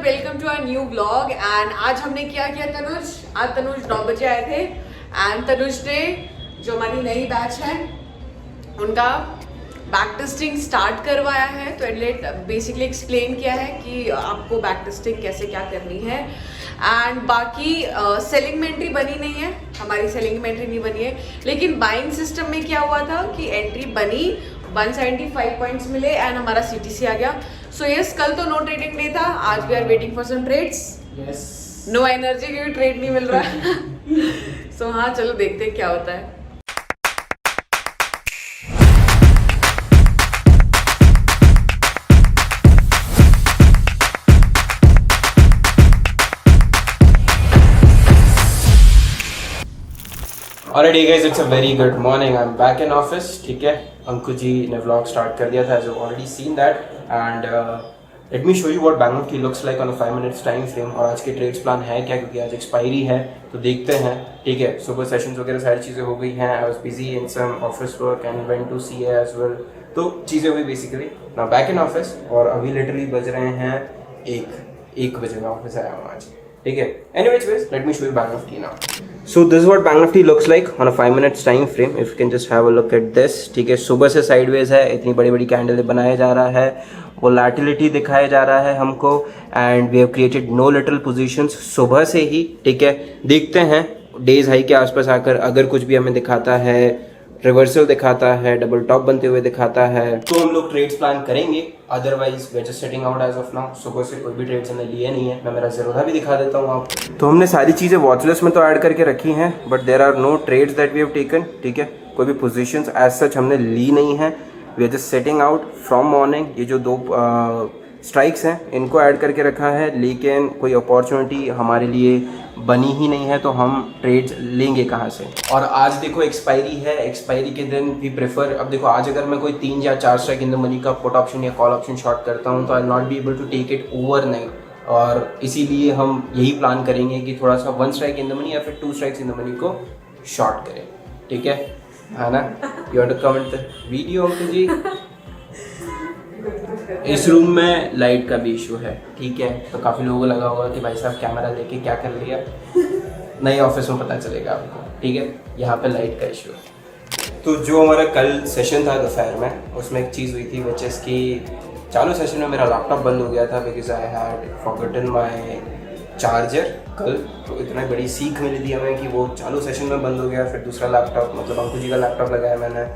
Welcome to our new vlog. And आज हमने क्या किया तनुज, आज तनुज 9 बजे आए थे एंड तनुज ने जो हमारी नई बैच है उनका बैक टेस्टिंग स्टार्ट करवाया है। तो बेसिकली एक्सप्लेन किया है कि आपको बैक टेस्टिंग कैसे क्या करनी है। एंड बाकी सेलिंग इन्वेंट्री बनी नहीं है, हमारी सेलिंग इन्वेंट्री नहीं बनी है, लेकिन बाइंग सिस्टम में क्या हुआ था कि एंट्री बनी, 175 पॉइंट्स मिले एंड हमारा सीटीसी आ गया। सो यस, कल तो नो ट्रेडिंग डे था, आज we are waiting for some trades. No energy, क्योंकि ट्रेड नहीं मिल रहा है। सो हाँ, चलो देखते हैं क्या होता है। Alright guys, it's a very good morning. I'm back in office. ठीक है, अंकु जी ने vlog start कर दिया था, as you've already seen that. And let me show you what Bangalore Key looks like on a 5 minutes time frame. और आज के trades plan है क्या, क्योंकि आज एक्सपायरी है, तो देखते हैं। ठीक है, सुबह सेशंस वगैरह सारी चीज़ें हो गई हैं. I was busy in some office work and went to CA as well. तो चीज़ें हुई basically. Now back in office और अभी literally बज रहे हैं 1 बजे मैं ऑफिस आया हूँ आज. ठीक है, anyways, let me show you Bangalore Key now. So this is what Bangalore Key looks like on a 5 minutes time frame. If you can just have a look at this. ठीक है, सुबह से sideways है, इतनी बड़ी बड़ी candle बनाया जा रहा है, वोलेटिलिटी दिखाया जा रहा है हमको, and we have created no little positions सुबह से ही. ठीक है, देखते हैं डेज हाई के आसपास आकर अगर कुछ भी हमें दिखाता है, रिवर्सल दिखाता है, डबल टॉप बनते हुए दिखाता है, तो हम लोग ट्रेड्स प्लान करेंगे. Otherwise we are just sitting out as of now. सुबह से कोई भी ट्रेड्स हमने लिए नहीं है. मैं मेरा ज़रूरा भी दिखा देता हूँ आपको. तो हमने सारी चीज़ें वॉच लिस्ट में तो ऐड करके रखी हैं, but there are no trades that we have taken. ठीक है, कोई भी पोजीशंस एज सच हमने ली नहीं है. We are just sitting out from morning. ये जो 2 स्ट्राइक्स हैं इनको ऐड करके रखा है, लेकिन कोई अपॉर्चुनिटी हमारे लिए बनी ही नहीं है, तो हम ट्रेड्स लेंगे कहाँ से. और आज देखो एक्सपायरी है, एक्सपायरी के दिन भी प्रेफर, अब देखो आज अगर मैं कोई 3 या 4 स्ट्राइक इन द मनी का पुट ऑप्शन या कॉल ऑप्शन शॉर्ट करता हूँ, तो I not be able to take it overnight. और इसीलिए हम यही प्लान करेंगे कि थोड़ा सा 1 स्ट्राइक इन द मनी या फिर 2 स्ट्राइक्स इन द मनी को शॉर्ट करें. ठीक है ना? You have to comment the video uncle ji. इस रूम में लाइट का भी इशू है. ठीक है, तो काफ़ी लोगों को लगा होगा कि भाई साहब कैमरा लेके क्या कर लिया. नए ऑफिस में पता चलेगा आपको. ठीक है, यहाँ पे लाइट का इशू है. तो जो हमारा कल सेशन था दोपहर में, उसमें एक चीज़ हुई थी विच इज़ कि चालू सेशन में मेरा लैपटॉप बंद हो गया था, because I had forgotten my charger कल. तो इतना बड़ी सीख मिली थी हमें कि वो चालू सेशन में बंद हो गया. फिर दूसरा लैपटॉप, मतलब अंकु जी का लैपटॉप लगाया मैंने,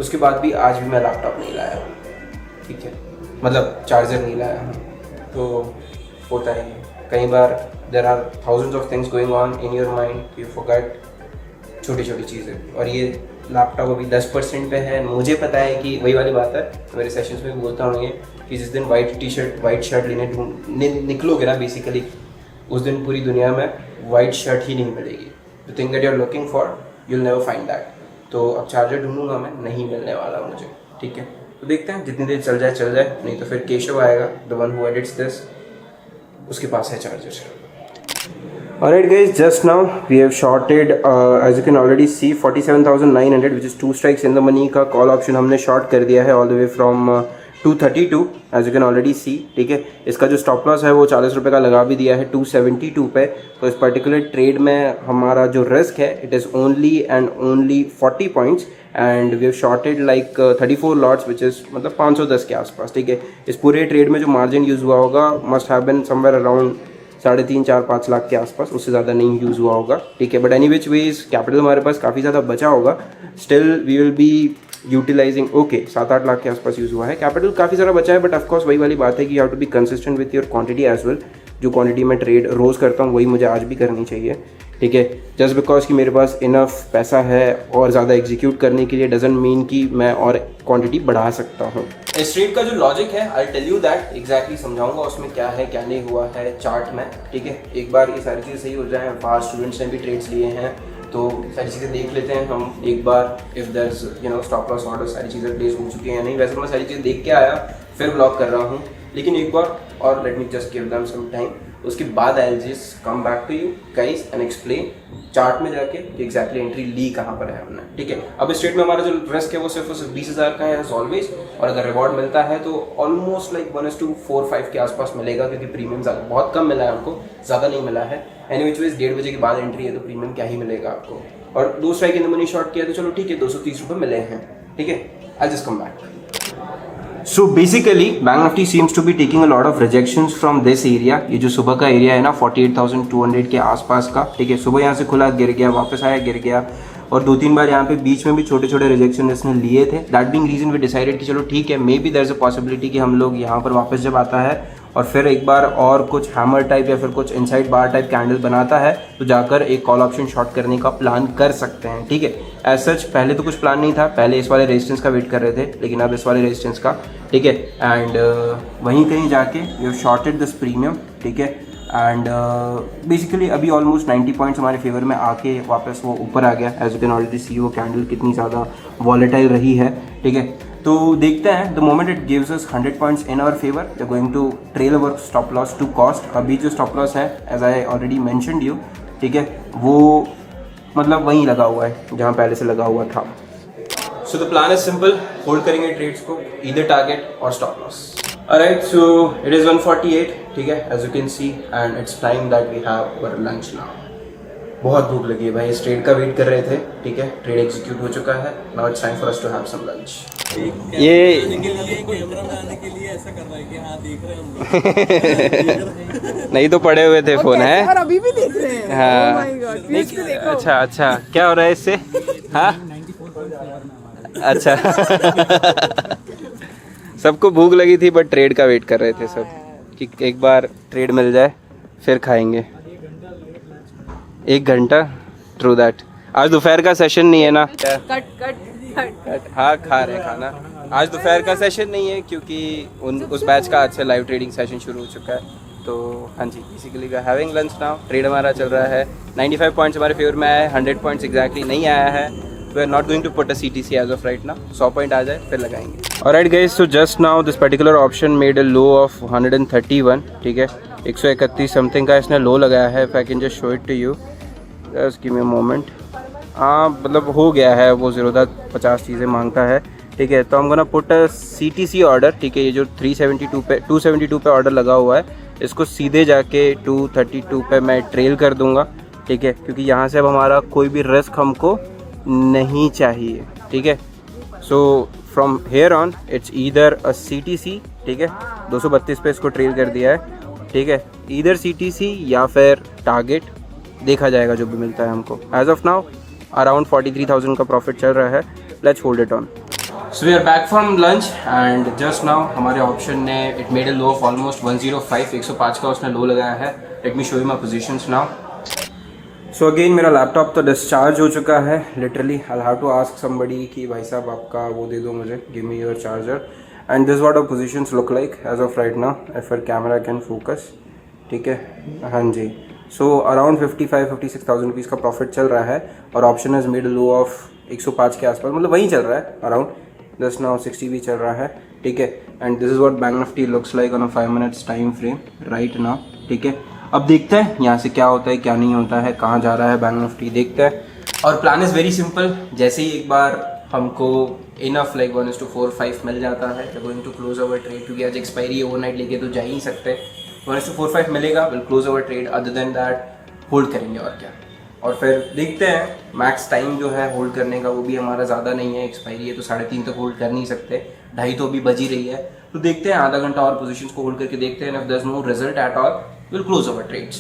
उसके बाद भी आज भी मैं लैपटॉप नहीं लाया. ठीक है, मतलब चार्जर नहीं लाया हूँ. तो होता है कई बार, there are thousands of things going on in your mind, you forget छोटी छोटी चीज़ें. और ये लैपटॉप अभी 10% पे है. मुझे पता है कि वही वाली बात है, मेरे सेशंस में भी बोलता हूँ ये कि जिस दिन वाइट शर्ट लेने निकलोगे ना, बेसिकली उस दिन पूरी दुनिया में वाइट शर्ट ही नहीं मिलेगी. The thing that you are looking for, you will never find that. तो अब चार्जर ढूंढूंगा मैं, नहीं मिलने वाला मुझे. ठीक है, तो देखते हैं जितनी देर चल जाए, नहीं तो फिर केशव आएगा, the one who edits this, उसके पास है charger. Alright guys, just now we have shorted as you can already see 47,900, which is 2 strikes in the money का कॉल ऑप्शन हमने शॉर्ट कर दिया है all the way from 232 as you can already see. ठीक है, इसका जो stop loss है वो 40 रुपये का लगा भी दिया है 272 पे. तो इस पर्टिकुलर ट्रेड में हमारा जो रिस्क है, it is only and only 40 points and we have shorted like 34 lots, which is मतलब 510 के आसपास. ठीक है, इस पूरे ट्रेड में जो मार्जिन यूज़ हुआ होगा must have been somewhere around 3.5-4-5 lakh के आसपास, उससे ज़्यादा नहीं यूज़ हुआ होगा. ठीक है, but any which ways capital हमारे पास काफ़ी ज़्यादा बचा होगा. Still we will be utilising. Okay, 7-8 lakh के आसपास यूज़ हुआ है, कैपिटल काफ़ी सारा बचा है. बट ऑफकोर्स वही वाली बात है कि you have to be consistent with your quantity as well. जो क्वांटिटी में ट्रेड रोज़ करता हूँ वही मुझे आज भी करनी चाहिए. ठीक है, जस्ट बिकॉज कि मेरे पास इनफ पैसा है और ज़्यादा एग्जीक्यूट करने के लिए डजंट मीन कि मैं और क्वांटिटी बढ़ा सकता हूँ. इस ट्रेड का जो लॉजिक है, I tell you that exactly समझाऊंगा उसमें क्या है क्या नहीं हुआ है चार्ट में. ठीक है, एक बार ये सारी चीज़ें सही हो जाए. बाहर स्टूडेंट्स ने भी ट्रेड्स लिए हैं, तो सारी चीज़ें देख लेते हैं हम एक बार. If there's stop loss order, सारी चीज़ें प्लेस हो चुकी हैं या नहीं. वैसे मैं सारी चीज़ें देख के आया, फिर ब्लॉक कर रहा हूँ, लेकिन एक बार और let me just give them some time. उसके बाद I just come back to you guys and explain chart में जाके कि एग्जैक्टली एंट्री ली कहाँ पर है हमने, ठीक है। अब इस ट्रेड में हमारा जो रिस्क है वो सिर्फ 20,000 का है एज ऑलवेज, और अगर रिवॉर्ड मिलता है तो ऑलमोस्ट लाइक 1:4-5 के आसपास मिलेगा, क्योंकि प्रीमियम बहुत कम मिला है हमको, ज़्यादा नहीं मिला है। एनीवेज 1:30 बजे के बाद एंट्री है तो प्रीमियम क्या ही मिलेगा आपको, और 2 strike in the money shot किया तो चलो ठीक है 230 रुपये मिले हैं, ठीक है। आई just come back. So basically, Bank Nifty seems to be taking a lot of rejections from this area. ये जो सुबह का एरिया है ना 48,200 के आसपास का, ठीक है। सुबह यहाँ से खुला, गिर गया, वापस आया, गिर गया, और 2-3 बार यहाँ पे बीच में भी छोटे छोटे रिजेक्शन इसने लिए थे। That being reason we decided कि चलो ठीक है, maybe there is a possibility कि हम लोग यहाँ पर वापस जब आता है और फिर एक बार और कुछ हैमर टाइप या फिर कुछ इनसाइड बार टाइप कैंडल बनाता है तो जाकर एक कॉल ऑप्शन शॉर्ट करने का प्लान कर सकते हैं, ठीक है। एज सच पहले तो कुछ प्लान नहीं था, पहले इस वाले रेजिस्टेंस का वेट कर रहे थे, लेकिन अब इस वाले रेजिस्टेंस का, ठीक है। एंड वहीं कहीं जाके we have shorted this premium, ठीक है। एंड बेसिकली अभी ऑलमोस्ट 90 पॉइंट्स हमारे फेवर में आके वापस वो ऊपर आ गया। As you can already see वो कैंडल कितनी ज़्यादा वॉलेटाइल रही है, ठीक है। तो देखते हैं, the moment it gives us 100 points in our favour we are going to trail our stop loss to cost. अभी जो स्टॉप लॉस है as I already mentioned you, ठीक है, वो मतलब वहीं लगा हुआ है जहाँ पहले से लगा हुआ था। So the plan is simple, hold करेंगे ट्रेड्स को, ईदर टारगेट और stop loss. Alright, so it is 1:48, ठीक है, as you can see, and it's time that we have our lunch now. बहुत भूख लगी है भाई, इस ट्रेड का वेट कर रहे थे, ठीक है। ट्रेड एग्जीक्यूट हो चुका है, now it's time for us to have some lunch. ये नहीं तो पड़े हुए थे फोन है, और अभी भी देख रहे हैं। हाँ। Oh my God, please भी देखो। अच्छा अच्छा, क्या हो रहा है इससे? हाँ अच्छा सबको भूख लगी थी बट ट्रेड का वेट कर रहे थे सब कि एक बार ट्रेड मिल जाए फिर खाएंगे। 1 घंटा, ट्रू दैट। आज दोपहर का सेशन नहीं है ना, कट हाँ खा रहे खाना। आज दोपहर का सेशन नहीं है क्योंकि उस बैच का आज से लाइव ट्रेडिंग सेशन शुरू हो चुका है। तो हाँ जी, basically we are having lunch now. Trade हमारा चल रहा है, 95 पॉइंट्स हमारे फेवर में आया है, 100 पॉइंट्स एग्जैक्टली नहीं आया है। We are not going to put a CTC as of right now. 100 point आ जाए फिर लगाएंगे। Alright guys, so just now this particular option made a low of 131, ठीक है। 131 समथिंग का इसने लो लगाया है। If I can just show it to you, just give me a moment. हाँ मतलब हो गया है, वो 0.50 चीज़ें मांगता है, ठीक है। तो हम gonna put a CTC order, ठीक है। ये जो 272 पे ऑर्डर लगा हुआ है, इसको सीधे जाके 232 पे मैं ट्रेल कर दूंगा, ठीक है, क्योंकि यहाँ से अब हमारा कोई भी रिस्क हमको नहीं चाहिए, ठीक है। So from here on it's either a CTC, ठीक है। 232 पे इसको ट्रेल कर दिया है, ठीक है। ईदर CTC या फिर टारगेट, देखा जाएगा जो भी मिलता है हमको। एज ऑफ नाउ अराउंड 43,000 का प्रॉफिट चल रहा है। Let's hold it on. So we are back from lunch and just now हमारे ऑप्शन ने it made a low of almost 105, 105 का उसने लो लगाया है। Let me show you my positions now. So again मेरा लैपटॉप तो discharge हो चुका है literally. I have to ask somebody कि भाई साहब आपका वो दे दो मुझे, give me your charger. And this what our positions look like as of right now, if your camera can focus, ठीक है। हाँ जी, सो अराउंड 55-56,000 रुपीज़ का प्रॉफिट चल रहा है और option is made low of 105 के आसपास, मतलब वहीं चल रहा है अराउंड। दस नाउ 60 भी चल रहा है, ठीक है। And this is what bank Nifty looks like on a 5 minutes time frame right now, ठीक है। अब देखते हैं यहाँ से क्या होता है क्या नहीं होता है, कहाँ जा रहा है बैंक निफ्टी, देखते हैं। और प्लान इज़ वेरी सिंपल, जैसे ही एक बार हमको इनफ लाइक 1:4-5 मिल जाता है, we are going to close our trade, क्योंकि आज एक्सपायरी है, ओवरनाइट लेके तो जा ही नहीं सकते। 1:4-5 मिलेगा, will close our trade, other than that hold करेंगे और क्या। और फिर देखते हैं, मैक्स टाइम जो है होल्ड करने का वो भी हमारा ज़्यादा नहीं है, एक्सपायरी है तो 3:30 तक होल्ड कर नहीं सकते, 2:30 तो अभी बज ही रही है। तो देखते हैं, आधा घंटा और पोजीशंस को होल्ड करके देखते हैं। If there is no result at all, will close our trades.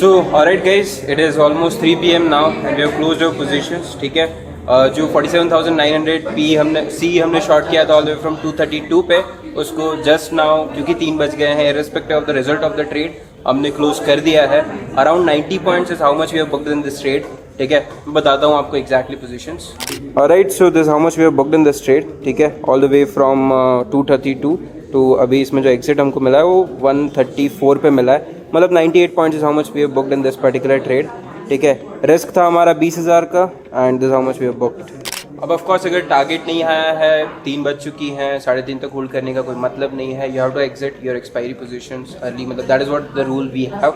So alright guys, it is almost 3 PM now and we have closed our positions, ठीक है। जो 47,900 C हमने शॉर्ट किया था ऑल द वे फ्रॉम 232 पे, उसको just now क्योंकि 3 बज गए हैं, irrespective of the result of the trade हमने क्लोज कर दिया है। Around 90 points is how much we have booked in this trade, ठीक है। मैं बताता हूँ आपको exactly positions. Alright, so this how much we have booked in this trade, ठीक है, all the way from 232 to अभी इसमें जो एग्जिट हमको मिला है वो 134 पे मिला है, मतलब 98 points is how much we have booked in this particular trade, ठीक है। रिस्क था हमारा 20,000 का and this how much we have booked. अब ऑफ कोर्स अगर टारगेट नहीं आया है, 3 बज चुकी हैं, 3:30 तक होल्ड करने का कोई मतलब नहीं है. You have to exit your expiry positions early, मतलब that is what the rule we have.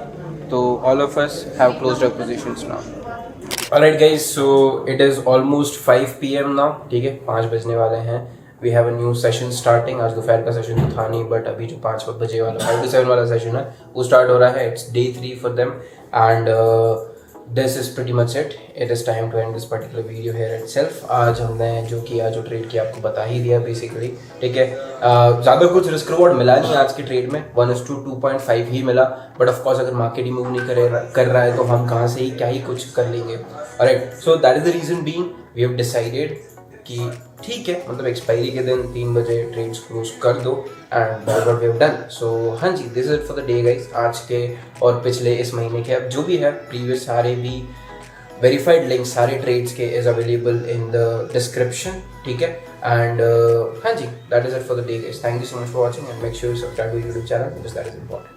तो all of us have closed our positions now. Alright guys, so it is almost 5 PM now. ठीक है, 5 बजने वाले हैं. We have a new session starting. आज दोपहर का सेशन तो था नहीं, बट अभी जो 5 बजे वाला 5 to 7 वाला सेशन है वो स्टार्ट हो रहा है. It's day 3 for them and this is pretty much it. It is time to end this particular video here itself. आज हमने जो किया, जो ट्रेड किया, आपको बता ही दिया बेसिकली. ठीक है, ज़्यादा कुछ रिस्क रिवॉर्ड मिला नहीं आज के ट्रेड में. 1:2.5 ही मिला. बट ऑफ कोर्स अगर मार्केट ही मूव नहीं कर रहा है तो हम कहाँ से ही क्या ही कुछ कर लेंगे. Alright, so that is the reason being we have decided कि ठीक है, मतलब एक्सपायरी के दिन 3 बजे ट्रेड्स क्लोज कर दो and that's what we have done. So हाँ जी, this is it for the day guys. आज के और पिछले इस महीने के अब जो भी है प्रीवियस सारे भी वेरीफाइड लिंक सारे ट्रेड्स के is available in the description. ठीक है, एंड हाँ जी, that is it for the day guys. Thank you so much for watching and make sure you subscribe to YouTube channel because that is important.